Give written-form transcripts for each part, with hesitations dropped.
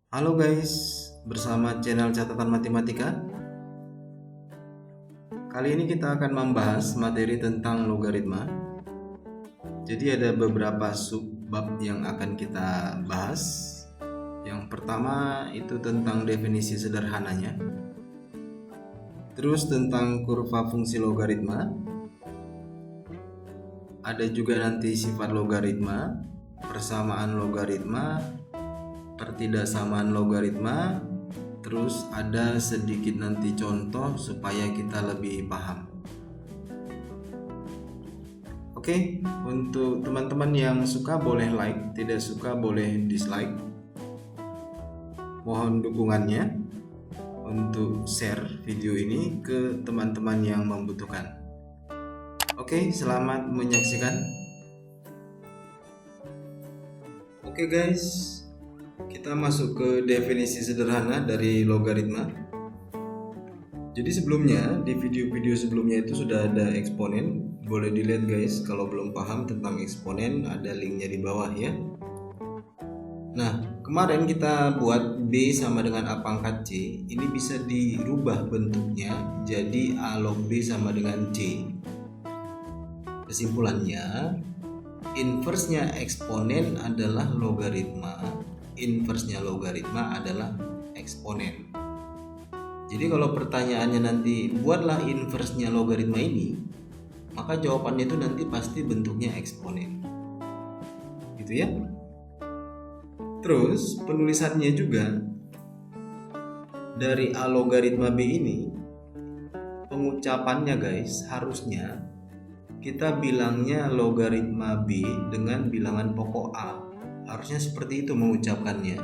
Halo guys, bersama channel catatan matematika. Kali ini kita akan membahas materi tentang logaritma. Jadi ada beberapa subbab yang akan kita bahas. Yang pertama itu tentang definisi sederhananya. Terus tentang kurva fungsi logaritma. Ada juga nanti sifat logaritma, persamaan logaritma, pertidaksamaan logaritma. Terus ada sedikit nanti contoh supaya kita lebih paham. Oke, untuk teman-teman yang suka boleh like, tidak suka boleh dislike. Mohon dukungannya untuk share video ini ke teman-teman yang membutuhkan. Oke, selamat menyaksikan. Oke guys, kita masuk ke definisi sederhana dari logaritma. Jadi sebelumnya, di video-video sebelumnya itu sudah ada eksponen. Boleh dilihat guys, kalau belum paham tentang eksponen ada linknya di bawah ya. Nah, kemarin kita buat B sama dengan A pangkat C. Ini bisa dirubah bentuknya jadi A log B sama dengan C. Kesimpulannya, inversnya eksponen adalah logaritma. Inversnya logaritma adalah eksponen. Jadi kalau pertanyaannya nanti buatlah inversnya logaritma ini, maka jawabannya itu nanti pasti bentuknya eksponen. Gitu ya. Terus penulisannya juga dari A logaritma B ini, pengucapannya guys, harusnya kita bilangnya logaritma B dengan bilangan pokok A. Harusnya seperti itu mengucapkannya.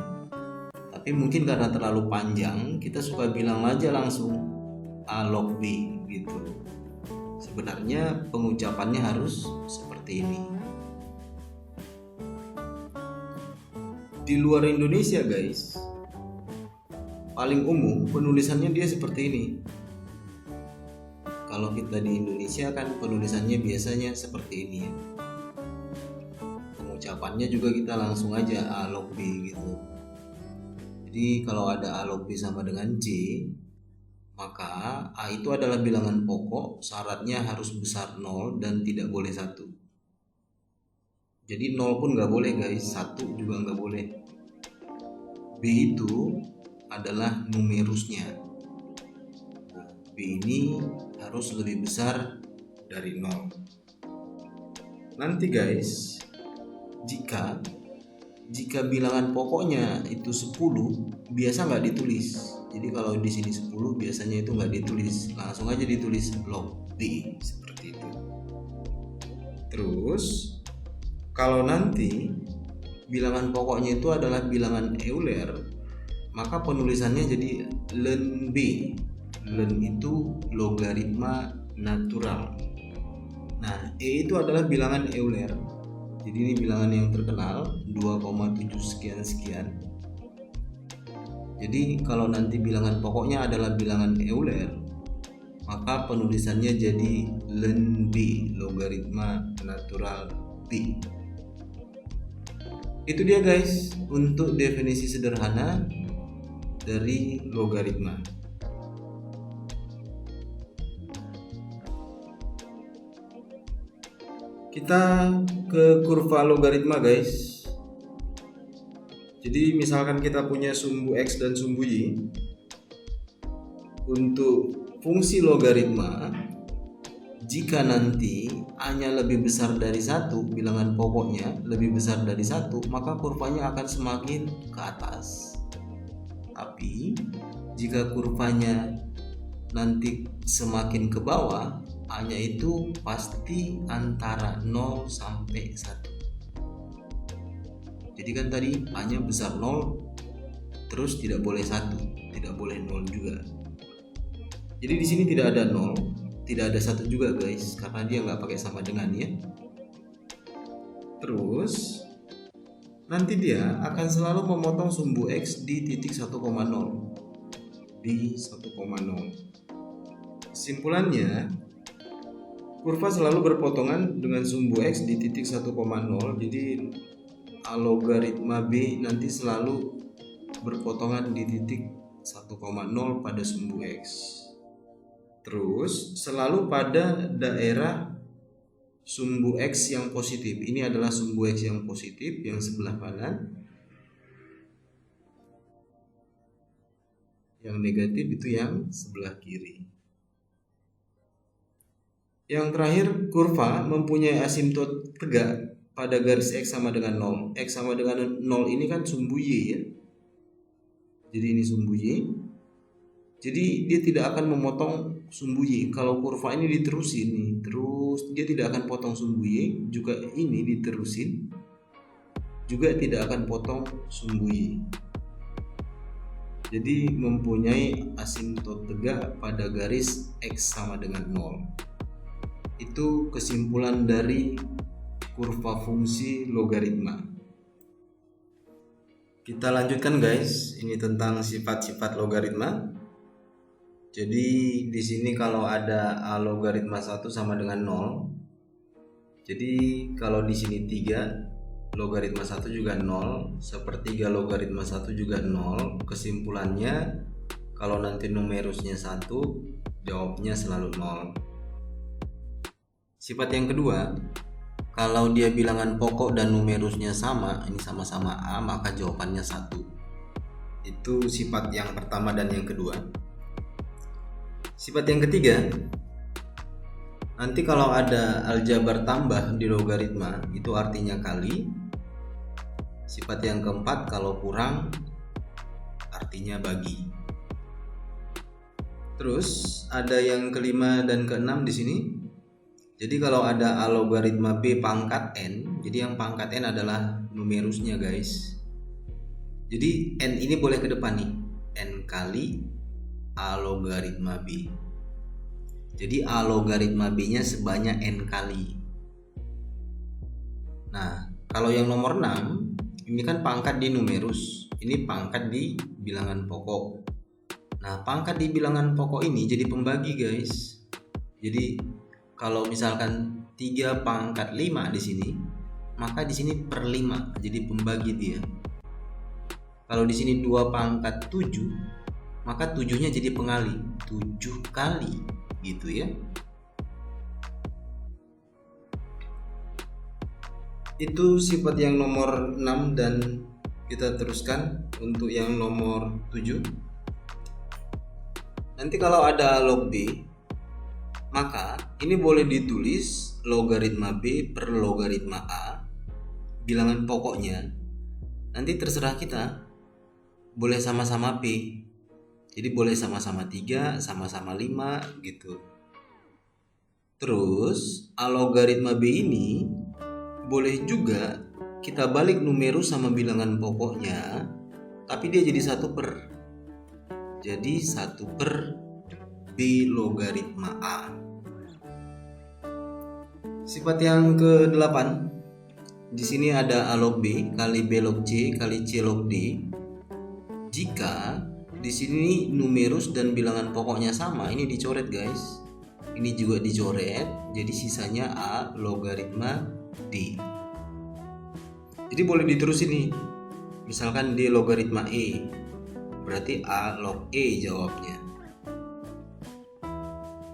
Tapi mungkin karena terlalu panjang, kita suka bilang aja langsung A log B gitu. Sebenarnya pengucapannya harus seperti ini. Di luar Indonesia guys, paling umum penulisannya dia seperti ini. Kalau kita di Indonesia kan penulisannya biasanya seperti ini ya. Pengucapannya juga kita langsung aja A log B gitu. Jadi kalau ada A log B sama dengan C, maka A itu adalah bilangan pokok, syaratnya harus besar 0 dan tidak boleh 1. Jadi 0 pun nggak boleh guys, 1 juga nggak boleh. B itu adalah numerusnya. B ini harus lebih besar dari 0. Nanti guys, jika bilangan pokoknya itu 10, biasa nggak ditulis. Jadi kalau di sini 10 biasanya itu nggak ditulis, langsung aja ditulis log B seperti itu. Terus kalau nanti bilangan pokoknya itu adalah bilangan Euler, maka penulisannya jadi ln B. Ln itu logaritma natural. Nah, E itu adalah bilangan Euler. Jadi ini bilangan yang terkenal 2,7 sekian-sekian. Jadi kalau nanti bilangan pokoknya adalah bilangan Euler, maka penulisannya jadi ln B, logaritma natural B. Itu dia guys untuk definisi sederhana dari logaritma. Kita ke kurva logaritma guys. Jadi misalkan kita punya sumbu X dan sumbu Y. Untuk fungsi logaritma, jika nanti A-nya lebih besar dari 1, bilangan pokoknya lebih besar dari 1, maka kurvanya akan semakin ke atas. Tapi jika kurvanya nanti semakin ke bawah, A-nya itu pasti antara 0 sampai 1. Jadi kan tadi A-nya besar 0, terus tidak boleh 1, tidak boleh 0 juga. Jadi di sini tidak ada 0, tidak ada 1 juga guys, karena dia nggak pakai sama dengan ya. Terus nanti dia akan selalu memotong sumbu X di titik 1,0. Di 1,0. Kesimpulannya, kurva selalu berpotongan dengan sumbu X di titik 1,0. Jadi A logaritma B nanti selalu berpotongan di titik 1,0 pada sumbu X. Terus selalu pada daerah sumbu X yang positif. Ini adalah sumbu X yang positif yang sebelah kanan. Yang negatif itu yang sebelah kiri. Yang terakhir, kurva mempunyai asimtot tegak pada garis X sama dengan 0. X sama dengan 0 ini kan sumbu Y ya. Jadi ini sumbu Y. Jadi dia tidak akan memotong sumbu Y. Kalau kurva ini diterusin nih, terus dia tidak akan potong sumbu Y. Juga ini diterusin, juga tidak akan potong sumbu Y. Jadi mempunyai asimtot tegak pada garis X sama dengan 0. Itu kesimpulan dari kurva fungsi logaritma. Kita lanjutkan guys, ini tentang sifat-sifat logaritma. Jadi di sini kalau ada A logaritma 1 sama dengan 0. Jadi kalau di sini 3, logaritma 1 juga 0, sepertiga logaritma 1 juga 0. Kesimpulannya kalau nanti numerusnya 1, jawabnya selalu 0. Sifat yang kedua, kalau dia bilangan pokok dan numerusnya sama, ini sama-sama A, maka jawabannya 1. Itu sifat yang pertama dan yang kedua. Sifat yang ketiga, nanti kalau ada aljabar tambah di logaritma, itu artinya kali. Sifat yang keempat, kalau kurang, artinya bagi. Terus ada yang kelima dan keenam di sini. Jadi kalau ada A logaritma B pangkat N, jadi yang pangkat N adalah numerusnya guys. Jadi N ini boleh ke depan nih, N kali A logaritma B. Jadi A logaritma B nya sebanyak N kali. Nah kalau yang nomor 6, ini kan pangkat di numerus, ini pangkat di bilangan pokok. Nah pangkat di bilangan pokok ini jadi pembagi guys. Jadi kalau misalkan 3 pangkat 5 di sini, maka di sini per 5, jadi pembagi dia. Kalau di sini 2 pangkat 7, maka 7-nya jadi pengali, 7 kali gitu ya. Itu sifat yang nomor 6 dan kita teruskan untuk yang nomor 7. Nanti kalau ada log B, maka ini boleh ditulis logaritma B per logaritma A, bilangan pokoknya. Nanti terserah kita, boleh sama-sama P. Jadi boleh sama-sama 3, sama-sama 5 gitu. Terus A logaritma B ini boleh juga kita balik numerus sama bilangan pokoknya, tapi dia jadi 1 per. Jadi 1 per B logaritma A. Sifat yang ke-8. Di sini ada A log B kali B log C kali C log D. Jika di sini numerus dan bilangan pokoknya sama, ini dicoret guys. Ini juga dicoret, jadi sisanya A logaritma D. Jadi boleh diterusin nih. Misalkan D logaritma E, berarti A log E jawabnya.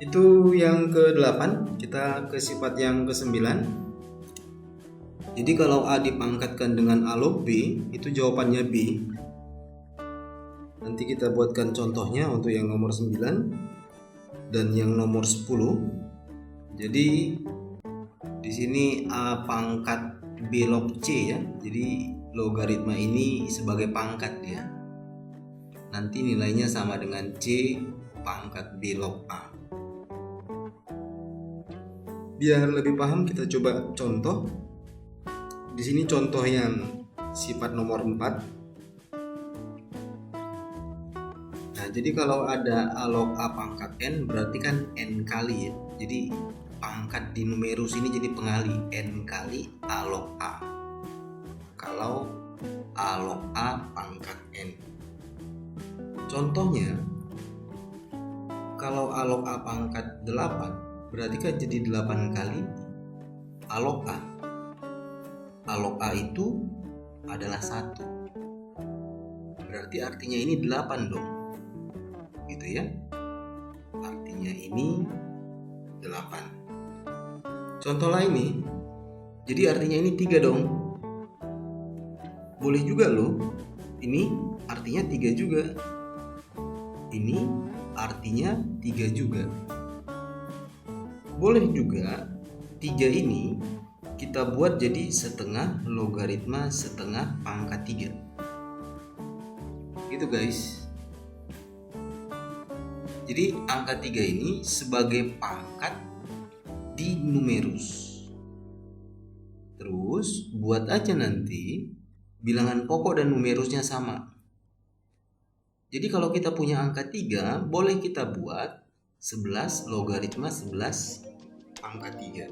Itu yang ke-8. Kita ke sifat yang ke-9. Jadi kalau A dipangkatkan dengan A log B, itu jawabannya B. Nanti kita buatkan contohnya untuk yang nomor 9 dan yang nomor 10. Jadi di sini A pangkat B log C ya. Jadi logaritma ini sebagai pangkat ya. Nanti nilainya sama dengan C pangkat B log A. Biar lebih paham kita coba contoh. Di sini contoh yang sifat nomor 4. Nah, jadi kalau ada A log A pangkat N berarti kan N kali ya. Jadi pangkat di numerus ini jadi pengali, N kali A log A. Kalau A log A pangkat N. Contohnya, kalau A log A pangkat 8 berarti kan jadi 8 kali A log A. A log A itu adalah 1. berarti artinya ini 8 dong. Gitu ya. Artinya ini 8. Contoh lain nih. Jadi artinya ini 3 dong. Boleh juga loh. Ini artinya 3 juga. Ini artinya 3 juga. Boleh juga 3 ini kita buat jadi setengah logaritma setengah pangkat 3. Gitu guys. Jadi angka 3 ini sebagai pangkat di numerus. Terus buat aja nanti bilangan pokok dan numerusnya sama. Jadi kalau kita punya angka 3, boleh kita buat 11 logaritma 11 pangkat 3.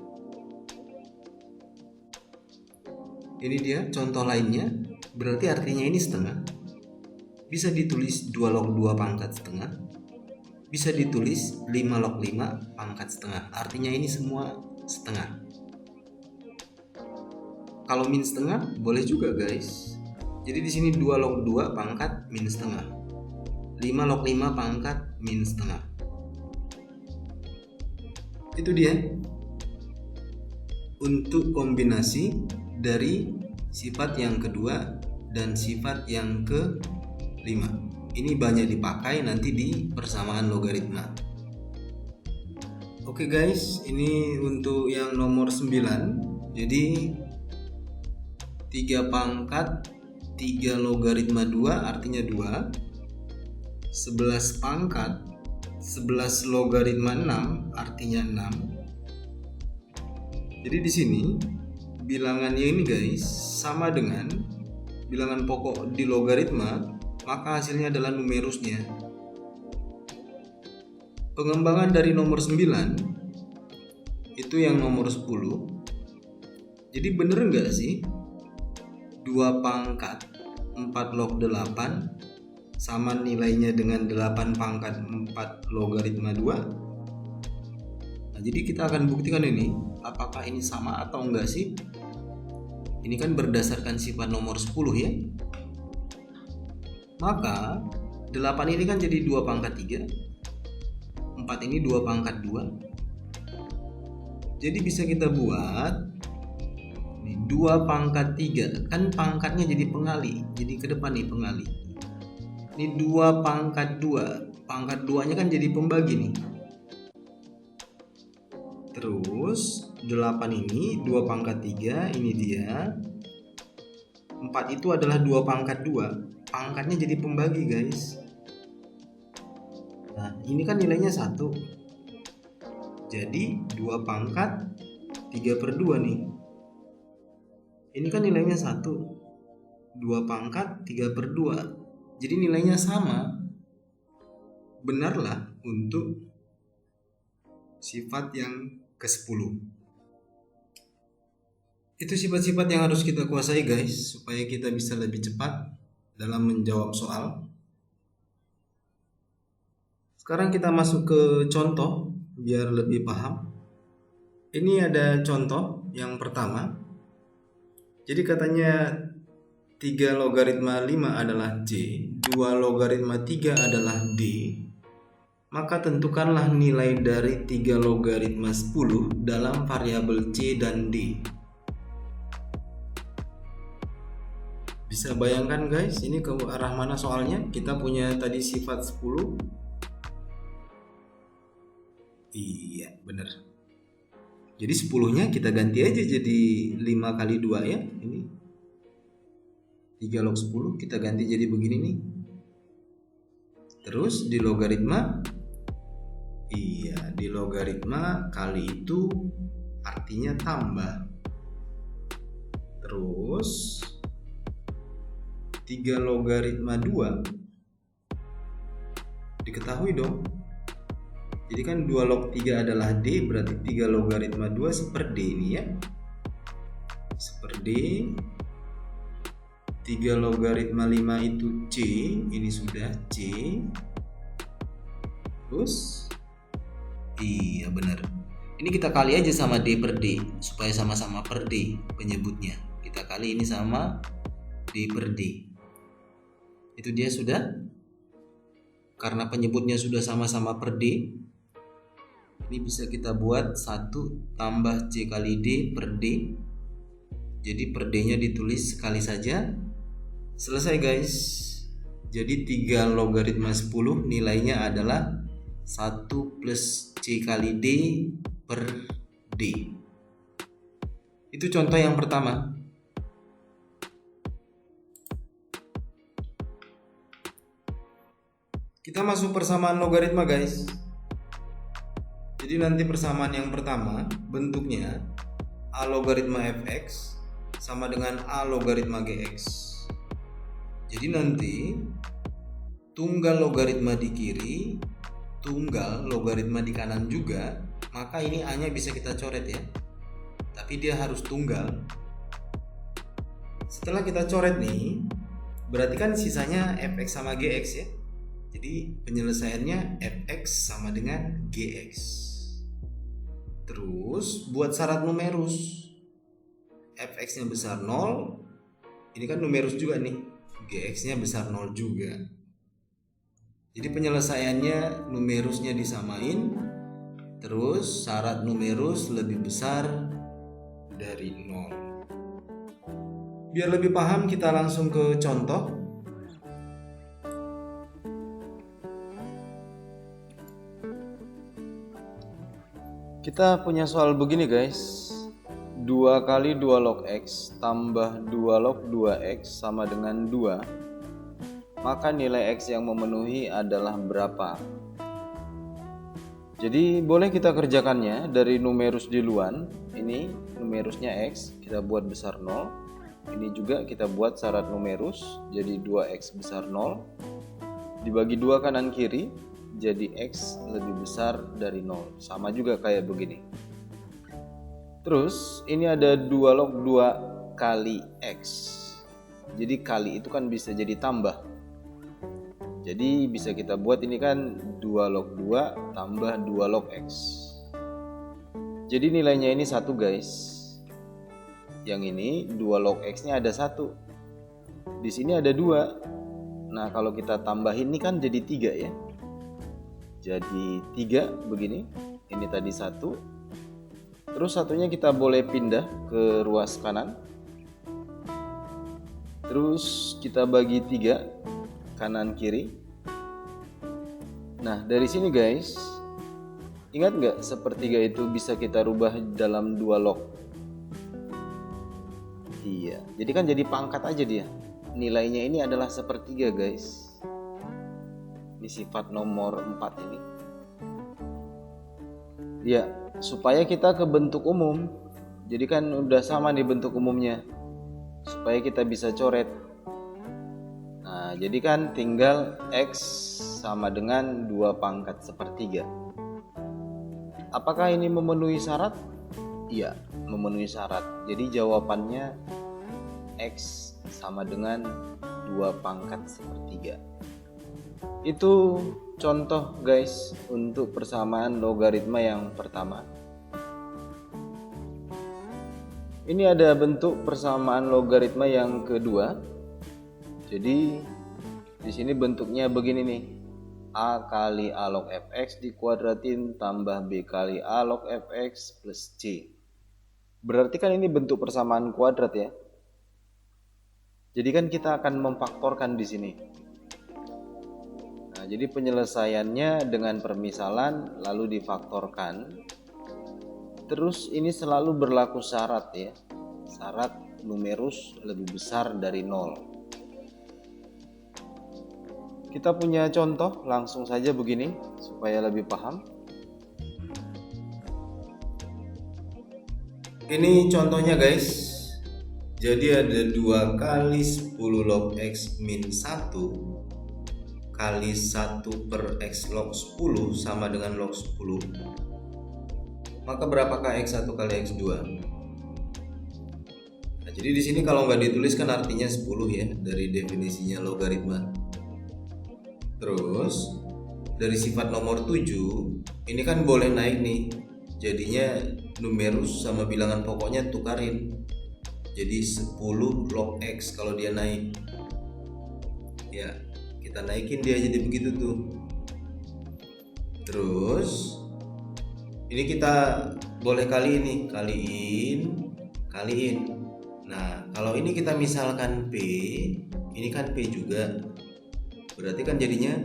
Ini dia contoh lainnya. Berarti artinya ini setengah. Bisa ditulis 2 log 2 pangkat setengah. Bisa ditulis 5 log 5 pangkat setengah. Artinya ini semua setengah. Kalau min setengah boleh juga guys. Jadi di sini 2 log 2 pangkat min setengah. 5 log 5 pangkat min setengah. Itu dia. Untuk kombinasi dari sifat yang kedua dan sifat yang kelima. Ini banyak dipakai nanti di persamaan logaritma. Oke guys, ini untuk yang nomor 9. Jadi 3 pangkat 3 logaritma 2 artinya 2. 11 pangkat 11 logaritma 6 artinya 6. Jadi di sini bilangannya ini guys sama dengan bilangan pokok di logaritma, maka hasilnya adalah numerusnya. Pengembangan dari nomor 9 itu yang nomor 10. Jadi bener nggak sih 2 pangkat 4 log 8 sama nilainya dengan 8 pangkat 4 logaritma 2? Nah, jadi kita akan buktikan ini apakah ini sama atau enggak sih. Ini kan berdasarkan sifat nomor 10 ya. Maka 8 ini kan jadi 2 pangkat 3. 4 ini 2 pangkat 2. Jadi bisa kita buat 2 pangkat 3. Kan pangkatnya jadi pengali. Jadi ke depan nih pengali. Ini 2 pangkat 2. Pangkat 2-nya kan jadi pembagi nih. Terus 8 ini 2 pangkat 3. Ini dia. 4 itu adalah 2 pangkat 2. Pangkatnya jadi pembagi guys. Nah ini kan nilainya 1. Jadi 2 pangkat 3/2 nih. Ini kan nilainya 1. 2 pangkat 3/2. Jadi nilainya sama. Benarlah untuk sifat yang ke-10. Itu sifat-sifat yang harus kita kuasai guys, supaya kita bisa lebih cepat dalam menjawab soal. Sekarang kita masuk ke contoh biar lebih paham. Ini ada contoh yang pertama. Jadi katanya 3 logaritma 5 adalah C, 2 logaritma 3 adalah D. Maka tentukanlah nilai dari 3 logaritma 10 dalam variabel C dan D. Bisa bayangkan guys, ini ke arah mana soalnya? Kita punya tadi sifat 10. Iya, benar. Jadi 10-nya kita ganti aja jadi 5 kali 2 ya. Ini 3 log 10 kita ganti jadi begini nih. Terus di logaritma, iya di logaritma kali itu artinya tambah. Terus 3 logaritma 2 diketahui dong. Jadi kan 2 log 3 adalah D, berarti 3 logaritma 2 seper D ini ya. Seper D. 3 logaritma 5 itu C, ini sudah C. Terus iya benar. Ini kita kali aja sama D per D supaya sama-sama per D penyebutnya. Kita kali ini sama D per D. Itu dia sudah. Karena penyebutnya sudah sama-sama per D, ini bisa kita buat 1 tambah C kali D per D. Jadi per D nya ditulis sekali saja. Selesai guys. Jadi 3 logaritma 10 nilainya adalah 1 plus C kali D per D. Itu contoh yang pertama. Kita masuk persamaan logaritma guys. Jadi nanti persamaan yang pertama bentuknya A logaritma fx sama dengan A logaritma gx. Jadi nanti tunggal logaritma di kiri, tunggal logaritma di kanan juga, maka ini A nya bisa kita coret ya. Tapi dia harus tunggal. Setelah kita coret nih, berarti kan sisanya fx sama gx ya. Jadi penyelesaiannya fx sama dengan gx. Terus buat syarat numerus, fx nya besar 0. Ini kan numerus juga nih, gx nya besar 0 juga. Jadi penyelesaiannya numerusnya disamain, terus syarat numerus lebih besar dari 0. Biar lebih paham kita langsung ke contoh. Kita punya soal begini guys. 2 kali 2 log X tambah 2 log 2X sama dengan 2. Maka nilai X yang memenuhi adalah berapa? Jadi boleh kita kerjakannya dari numerus di luar. Ini numerusnya X, kita buat besar 0. Ini juga kita buat syarat numerus, jadi 2X besar 0. Dibagi 2 kanan kiri, jadi X lebih besar dari 0. Sama juga kayak begini. Terus ini ada 2 log 2 kali X. Jadi kali itu kan bisa jadi tambah. Jadi bisa kita buat ini kan 2 log 2 tambah 2 log X. Jadi nilainya ini 1 guys. Yang ini 2 log X nya ada 1. Di sini ada 2. Nah kalau kita tambahin ini kan jadi 3 ya. Jadi 3 begini. Ini tadi 1. Terus satunya kita boleh pindah ke ruas kanan. Terus kita bagi 3 kanan kiri. Nah dari sini guys, ingat nggak sepertiga itu bisa kita rubah dalam 2 log? Iya, jadi kan jadi pangkat aja dia. Nilainya ini adalah sepertiga guys. Ini sifat nomor 4 ini. Ya, supaya kita ke bentuk umum. Jadi kan udah sama nih bentuk umumnya. Supaya kita bisa coret. Nah, jadi kan tinggal X sama dengan 2 pangkat sepertiga. Apakah ini memenuhi syarat? Iya, memenuhi syarat. Jadi jawabannya X sama dengan 2 pangkat sepertiga. Itu contoh guys untuk persamaan logaritma yang pertama. Ini ada bentuk persamaan logaritma yang kedua. Jadi di sini bentuknya begini nih. A kali A log fx dikuadratin tambah B kali A log fx plus C. Berarti kan ini bentuk persamaan kuadrat ya. Jadi kan kita akan memfaktorkan di sini. Nah, jadi penyelesaiannya dengan permisalan lalu difaktorkan. Terus ini selalu berlaku syarat ya. Syarat numerus lebih besar dari 0. Kita punya contoh langsung saja begini supaya lebih paham. Ini contohnya guys. Jadi ada 2 kali 10 log X min 1 kali 1 per X log 10 sama dengan log 10. Maka berapakah X1 kali X2? Nah, jadi di sini kalau nggak ditulis kan artinya 10 ya dari definisinya logaritma. Terus dari sifat nomor 7 ini kan boleh naik nih. Jadinya numerus sama bilangan pokoknya tukarin. Jadi 10 log X kalau dia naik. Ya, kita naikin dia jadi begitu tuh. Terus ini kita boleh kaliin. Nah, kalau ini kita misalkan P, ini kan P juga. Berarti kan jadinya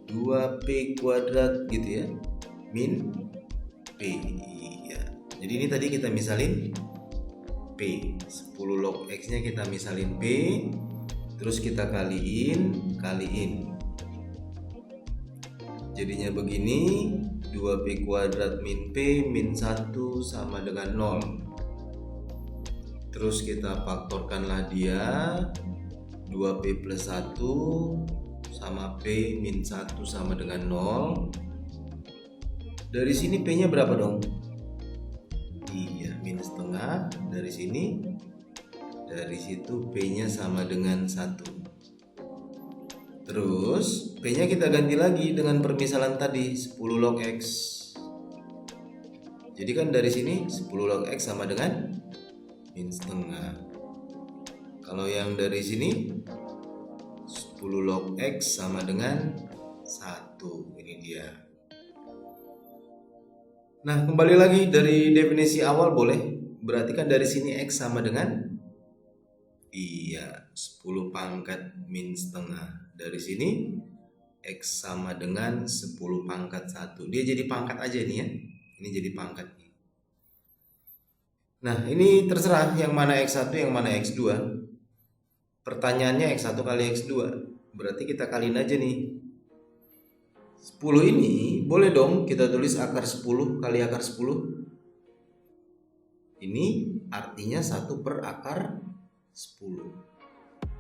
2P kuadrat gitu ya, min P. Iya. Jadi ini tadi kita misalin P, 10 log X nya kita misalin P, terus kita kaliin. Jadinya begini, 2P kuadrat min P min 1 sama dengan 0. Terus kita faktorkanlah dia, 2P plus 1 sama P min 1 sama dengan 0. Dari sini P nya berapa dong? Iya, min setengah. Dari sini, dari situ P nya sama dengan 1. Terus P nya kita ganti lagi dengan permisalan tadi, 10 log X. Jadi kan dari sini 10 log X sama dengan min setengah. Kalau yang dari sini 10 log X sama dengan 1. Ini dia. Nah, kembali lagi dari definisi awal boleh. Berarti kan dari sini X sama dengan 10 pangkat min setengah. Dari sini X sama dengan 10 pangkat 1. Dia jadi pangkat aja nih ya. Ini jadi pangkat. Nah, ini terserah yang mana X1 yang mana X2. Pertanyaannya X1 kali X2. Berarti kita kaliin aja nih. 10 ini boleh dong kita tulis akar 10 kali akar 10. Ini artinya 1 per akar 10.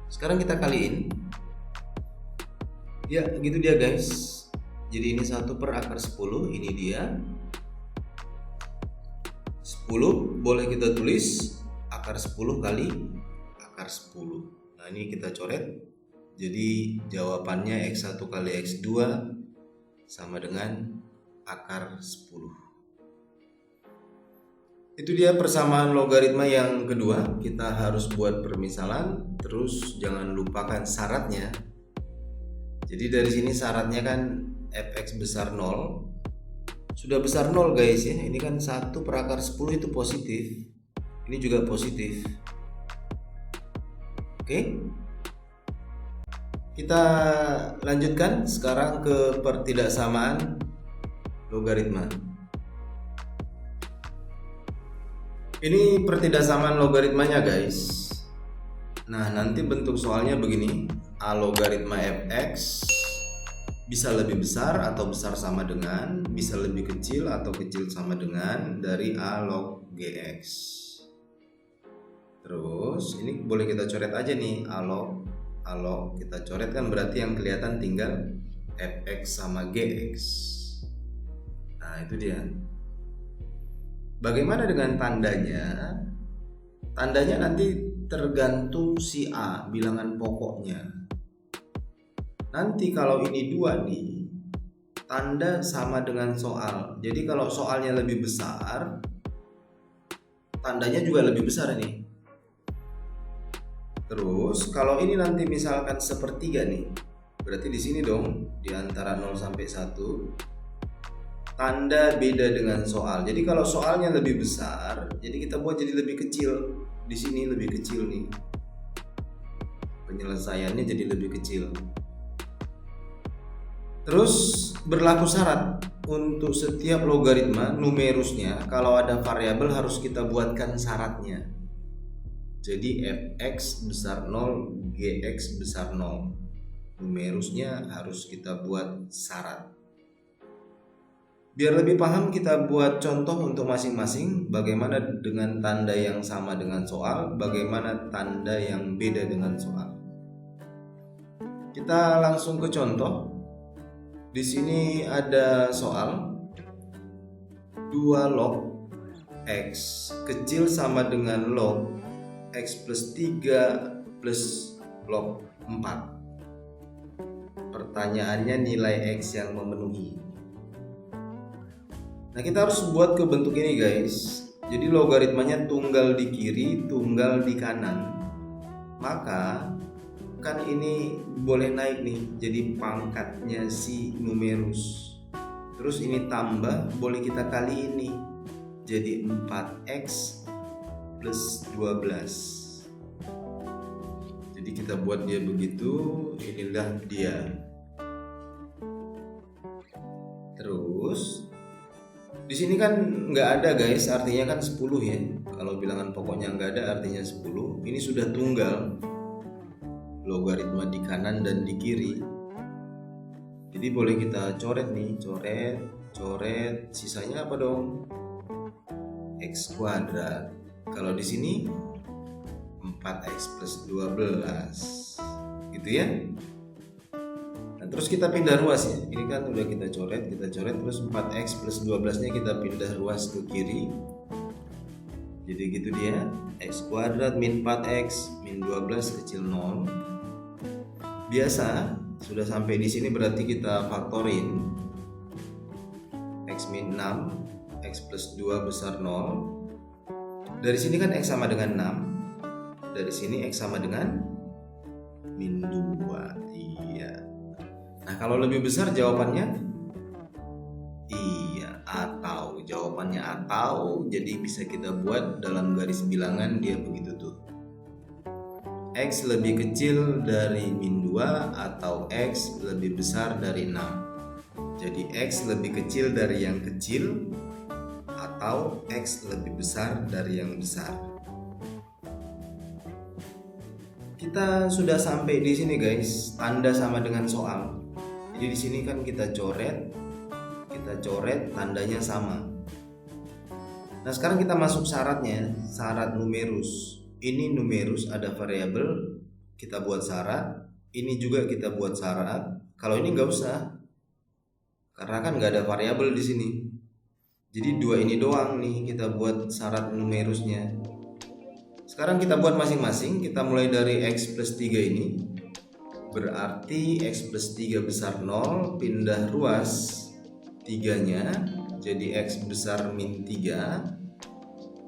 Sekarang kita kaliin. Ya, gitu dia guys. Jadi ini 1 per akar 10, ini dia. 10 boleh kita tulis akar 10 kali akar 10. Nah, ini kita coret. Jadi jawabannya X1 kali X2 sama dengan akar 10. Itu dia persamaan logaritma yang kedua. Kita harus buat permisalan, terus jangan lupakan syaratnya. Jadi dari sini syaratnya kan fx besar 0. Sudah besar 0 guys ya. Ini kan 1 per akar 10 itu positif. Ini juga positif. Oke. Kita lanjutkan sekarang ke pertidaksamaan logaritma. Ini pertidaksamaan logaritmanya guys. Nah, nanti bentuk soalnya begini. A logaritma fx bisa lebih besar atau besar sama dengan, bisa lebih kecil atau kecil sama dengan dari A log gx. Terus ini boleh kita coret aja nih, A log kita coret kan berarti yang kelihatan tinggal fx sama gx. Nah, itu dia. Bagaimana dengan tandanya? Tandanya nanti tergantung si A, bilangan pokoknya. Nanti kalau ini 2 nih, tanda sama dengan soal. Jadi kalau soalnya lebih besar, tandanya juga lebih besar nih. Terus kalau ini nanti misalkan sepertiga nih, berarti di sini dong, di antara 0 sampai 1, tanda beda dengan soal. Jadi kalau soalnya lebih besar, jadi kita buat jadi lebih kecil. Di sini lebih kecil nih. Penyelesaiannya jadi lebih kecil. Terus berlaku syarat untuk setiap logaritma numerusnya, kalau ada variabel harus kita buatkan syaratnya. Jadi fx besar 0, gx besar 0. Numerusnya harus kita buat syarat. Biar lebih paham kita buat contoh untuk masing-masing, bagaimana dengan tanda yang sama dengan soal, bagaimana tanda yang beda dengan soal. Kita langsung ke contoh. Di sini ada soal 2 log x kecil sama dengan log x plus 3 plus log 4. Pertanyaannya nilai x yang memenuhi. Nah, kita harus buat ke bentuk ini guys. Jadi logaritmanya tunggal di kiri, tunggal di kanan. Maka kan ini boleh naik nih jadi pangkatnya si numerus. Terus ini tambah, boleh kita kali ini jadi 4x plus 12. Jadi kita buat dia begitu, inilah dia. Terus di sini kan nggak ada guys, artinya kan 10 ya. Kalau bilangan pokoknya nggak ada artinya 10. Ini sudah tunggal logaritma di kanan dan di kiri. Jadi boleh kita coret nih, coret, sisanya apa dong? X kuadrat. Kalau di sini 4x plus 12 gitu ya. Nah, terus kita pindah ruas ya. Ini kan udah kita coret terus 4x plus 12 nya kita pindah ruas ke kiri. Jadi gitu dia. X kuadrat min 4x min 12 kecil 0. Biasa sudah sampai di sini berarti kita faktorin. X min 6, X plus 2 besar 0. Dari sini kan X sama dengan 6. Dari sini X sama dengan min 2. Iya. Nah, kalau lebih besar jawabannya iya, atau jawabannya atau, jadi bisa kita buat dalam garis bilangan dia begitu tuh. X lebih kecil dari min 2 atau X lebih besar dari 6. Jadi X lebih kecil dari yang kecil atau X lebih besar dari yang besar. Kita sudah sampai di sini guys, tanda sama dengan soal. Jadi di sini kan kita coret, tandanya sama. Nah, sekarang kita masuk syaratnya, syarat numerus. Ini numerus ada variabel, kita buat syarat. Ini juga kita buat syarat. Kalau ini nggak usah, karena kan nggak ada variabel di sini. Jadi dua ini doang nih kita buat syarat numerusnya. Sekarang kita buat masing-masing. Kita mulai dari x plus 3 ini. Berarti x plus 3 besar 0, pindah ruas 3-nya jadi x besar min 3.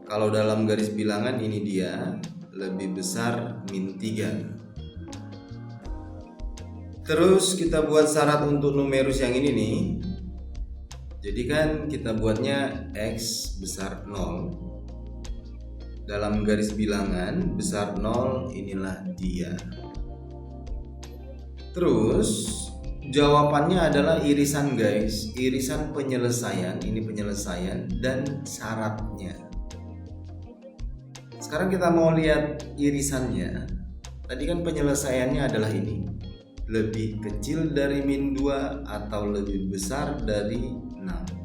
Kalau dalam garis bilangan ini dia lebih besar min 3. Terus kita buat syarat untuk numerus yang ini nih. Jadi kan kita buatnya x besar 0. Dalam garis bilangan besar 0 inilah dia. Terus jawabannya adalah irisan guys. Irisan penyelesaian, ini penyelesaian dan syaratnya. Sekarang kita mau lihat irisannya. Tadi kan penyelesaiannya adalah ini. Lebih kecil dari min 2 atau lebih besar dari 6.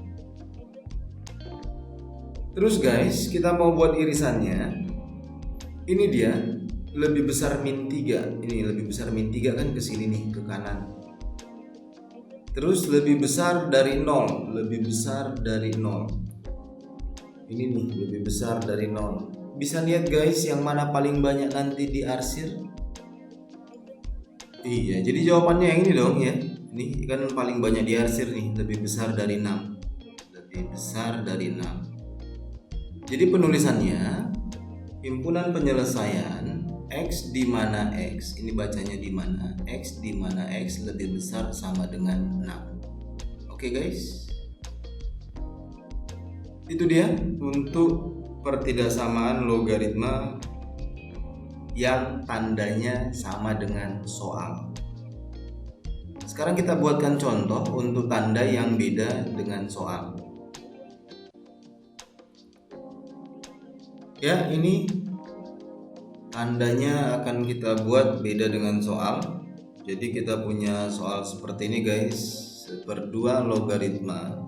Terus guys, kita mau buat irisannya. Ini dia, lebih besar min 3. Ini lebih besar min 3 kan ke sini nih, ke kanan. Terus lebih besar dari 0, lebih besar dari 0. Ini nih, lebih besar dari 0. Bisa lihat guys yang mana paling banyak nanti diarsir? Iya, jadi jawabannya yang ini dong ya. Ini kan paling banyak diarsir nih, lebih besar dari 6. Lebih besar dari 6. Jadi penulisannya himpunan penyelesaian X di mana X, ini bacanya di mana X di mana X lebih besar sama dengan 6. Oke guys. Itu dia untuk pertidaksamaan logaritma yang tandanya sama dengan soal. Sekarang kita buatkan contoh untuk tanda yang beda dengan soal. Ya, ini tandanya akan kita buat beda dengan soal. Jadi kita punya soal seperti ini guys. 1/2 logaritma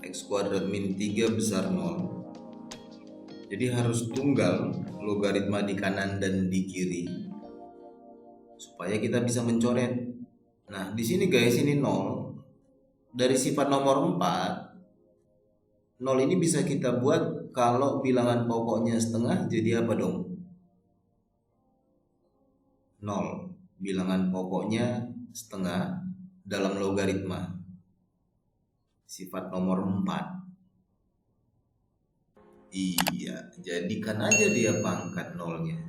x kuadrat min 3 besar 0. Jadi harus tunggal logaritma di kanan dan di kiri supaya kita bisa mencoret. Nah, di sini guys ini 0. Dari sifat nomor 4, 0 ini bisa kita buat kalau bilangan pokoknya setengah jadi apa dong? 0. Bilangan pokoknya setengah dalam logaritma. Sifat nomor 4. Iya, jadikan aja dia pangkat 0-nya.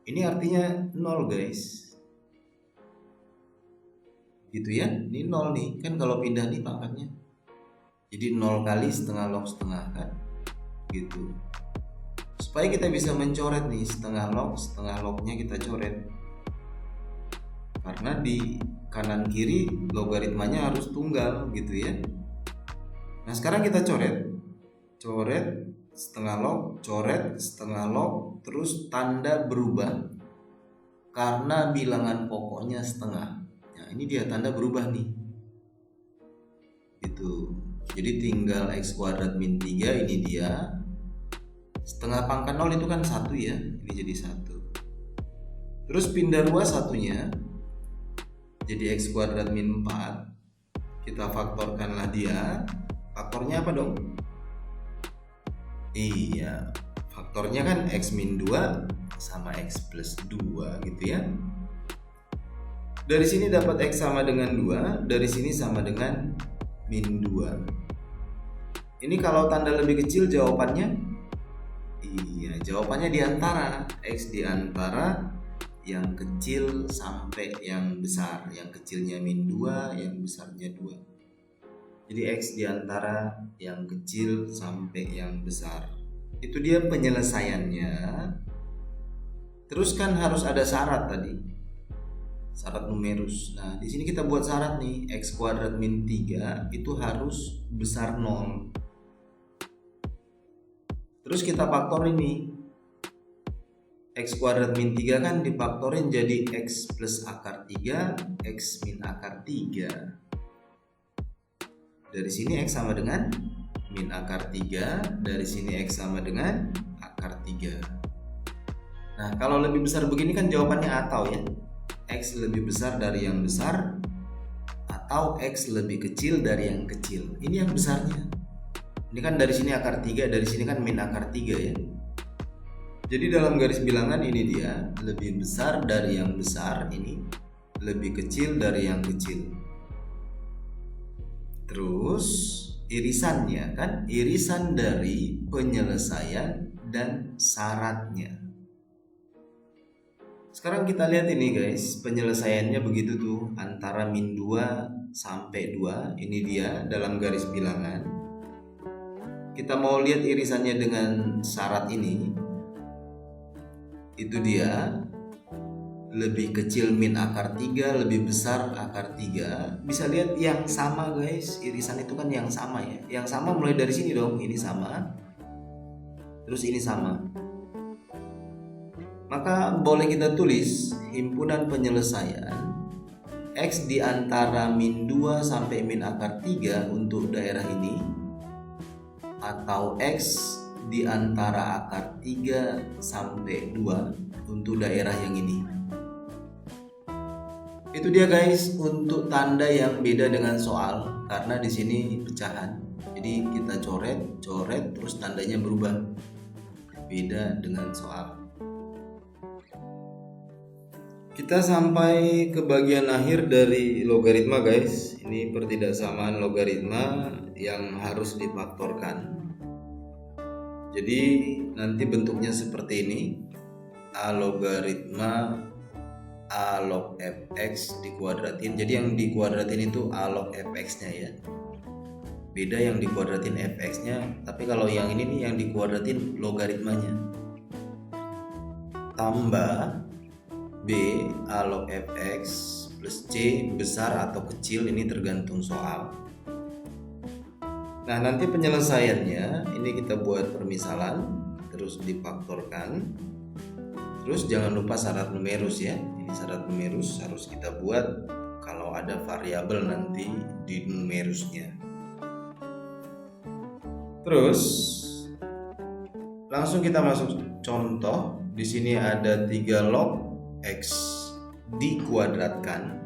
Ini artinya 0 guys. gitu ya. Ini 0 nih, kan kalau pindah nih pangkatnya. Jadi 0 kali setengah log setengah kan, gitu. Supaya kita bisa mencoret nih setengah lognya kita coret. Karena di kanan kiri logaritmanya harus tunggal gitu ya. Nah sekarang kita coret setengah log, coret setengah log, terus tanda berubah karena bilangan pokoknya setengah. Nah ini dia tanda berubah nih, gitu. Jadi tinggal x kuadrat min 3, ini dia. Setengah pangkat 0 itu kan 1 ya, ini jadi 1. Terus pindah 2 satunya, jadi x kuadrat min 4. Kita faktorkanlah dia. Faktornya apa dong? Iya, faktornya kan x min 2 sama x plus 2 gitu ya. Dari sini dapat x sama dengan 2, dari sini sama dengan min 2. Ini kalau tanda lebih kecil jawabannya, iya jawabannya diantara, x diantara yang kecil sampai yang besar. Yang kecilnya min 2, yang besarnya 2. Jadi x diantara yang kecil sampai yang besar. Itu dia penyelesaiannya. Terus kan harus ada syarat tadi, syarat numerus. Nah di sini kita buat syarat nih, x kuadrat min 3 itu harus besar 0. Terus kita faktor ini, x kuadrat min 3 kan difaktorin jadi x plus akar 3, x min akar 3. Dari sini x sama dengan min akar 3, dari sini x sama dengan akar 3. Nah kalau lebih besar begini kan jawabannya atau ya, x lebih besar dari yang besar atau x lebih kecil dari yang kecil. Ini yang besarnya. Ini kan dari sini akar 3, dari sini kan min akar 3 ya. Jadi dalam garis bilangan ini dia, lebih besar dari yang besar, ini lebih kecil dari yang kecil. Terus irisannya kan, irisan dari penyelesaian dan syaratnya. Sekarang kita lihat ini guys, penyelesaiannya begitu tuh, antara min 2 sampai 2. Ini dia dalam garis bilangan. Kita mau lihat irisannya dengan syarat ini. Itu dia, lebih kecil min akar 3, lebih besar akar 3. Bisa lihat yang sama guys, irisan itu kan yang sama ya. Yang sama mulai dari sini dong, ini sama, terus ini sama. Maka boleh kita tulis himpunan penyelesaian x di antara min 2 sampai min akar 3 untuk daerah ini, atau x di antara akar 3 sampai 2 untuk daerah yang ini. Itu dia guys untuk tanda yang beda dengan soal, karena di sini pecahan. Jadi kita coret terus tandanya berubah. Beda dengan soal. Kita sampai ke bagian akhir dari logaritma guys. Ini pertidaksamaan logaritma yang harus difaktorkan. Jadi nanti bentuknya seperti ini. A logaritma A log fx dikuadratin. Jadi yang dikuadratin itu A log fx-nya ya. Beda yang dikuadratin fx-nya. Tapi kalau yang ini nih yang dikuadratin logaritmanya. Tambah B A log fx plus C besar atau kecil, ini tergantung soal. Nah nanti penyelesaiannya ini kita buat permisalan, terus difaktorkan. Terus jangan lupa syarat numerus ya. Ini syarat numerus harus kita buat kalau ada variabel nanti di numerusnya. Terus langsung kita masuk contoh. Di sini ada 3 log x dikuadratkan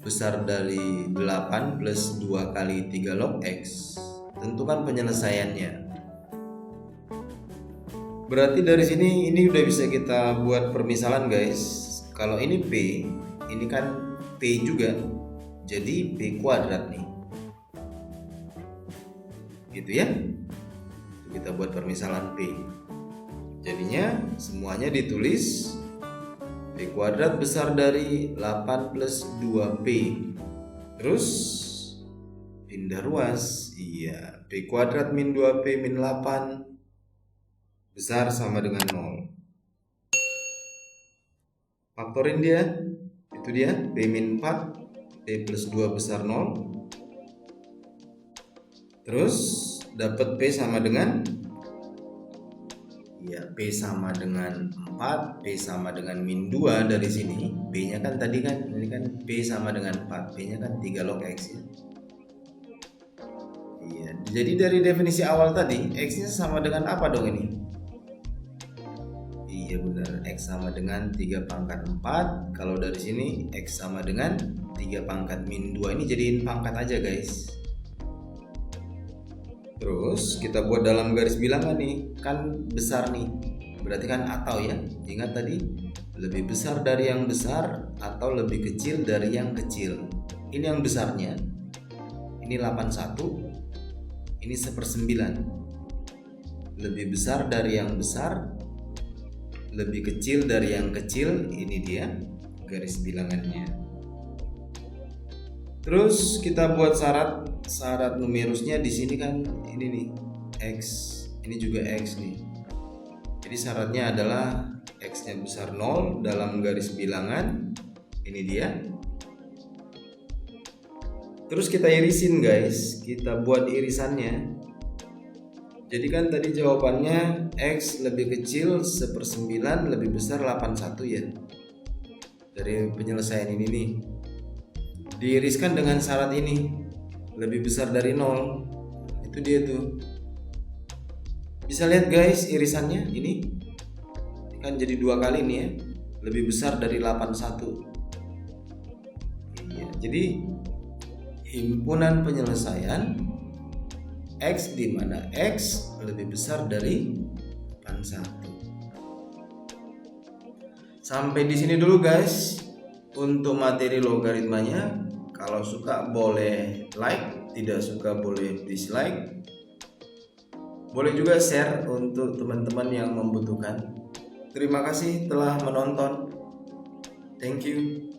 besar dari 8 plus 2 kali 3 log x. Tentukan penyelesaiannya. Berarti dari sini ini udah bisa kita buat permisalan guys. Kalau ini P, ini kan P juga. Jadi P kuadrat nih. Gitu ya. Kita buat permisalan P. Jadinya semuanya ditulis P kuadrat besar dari 8 plus 2P Terus pindah ruas. Iya, P kuadrat min 2P min 8 besar sama dengan 0. Faktorin dia. Itu dia, P min 4, P plus 2 besar 0. Terus dapat P sama dengan, ya, P sama dengan 4, P sama dengan min 2 dari sini. B nya kan tadi kan, ini kan P sama dengan 4, P nya kan 3 log X ya. Iya, jadi dari definisi awal tadi, X nya sama dengan apa dong ini? Iya benar, X sama dengan 3 pangkat 4. Kalau dari sini X sama dengan 3 pangkat min 2. Ini jadiin pangkat aja guys. Terus kita buat dalam garis bilangan nih. Kan besar nih, berarti kan atau ya. Ingat tadi, lebih besar dari yang besar atau lebih kecil dari yang kecil. Ini yang besarnya, ini 81, ini 1/9. Lebih besar dari yang besar, lebih kecil dari yang kecil. Ini dia garis bilangannya. Terus kita buat syarat numerusnya di sini kan ini nih X, ini juga X nih. Jadi syaratnya adalah X-nya besar 0 dalam garis bilangan. Ini dia. Terus kita irisin guys, kita buat irisannya. Jadi kan tadi jawabannya X lebih kecil 1/9 lebih besar 81 ya. Dari penyelesaian ini nih, diiriskan dengan syarat ini, lebih besar dari 0. Itu dia tuh. Bisa lihat guys irisannya ini kan jadi 2 kali nih ya. Lebih besar dari 81. Iya, jadi himpunan penyelesaian X di mana X lebih besar dari 81. Sampai di sini dulu guys untuk materi logaritmanya. Kalau suka boleh like, tidak suka boleh dislike. Boleh juga share untuk teman-teman yang membutuhkan. Terima kasih telah menonton. Thank you.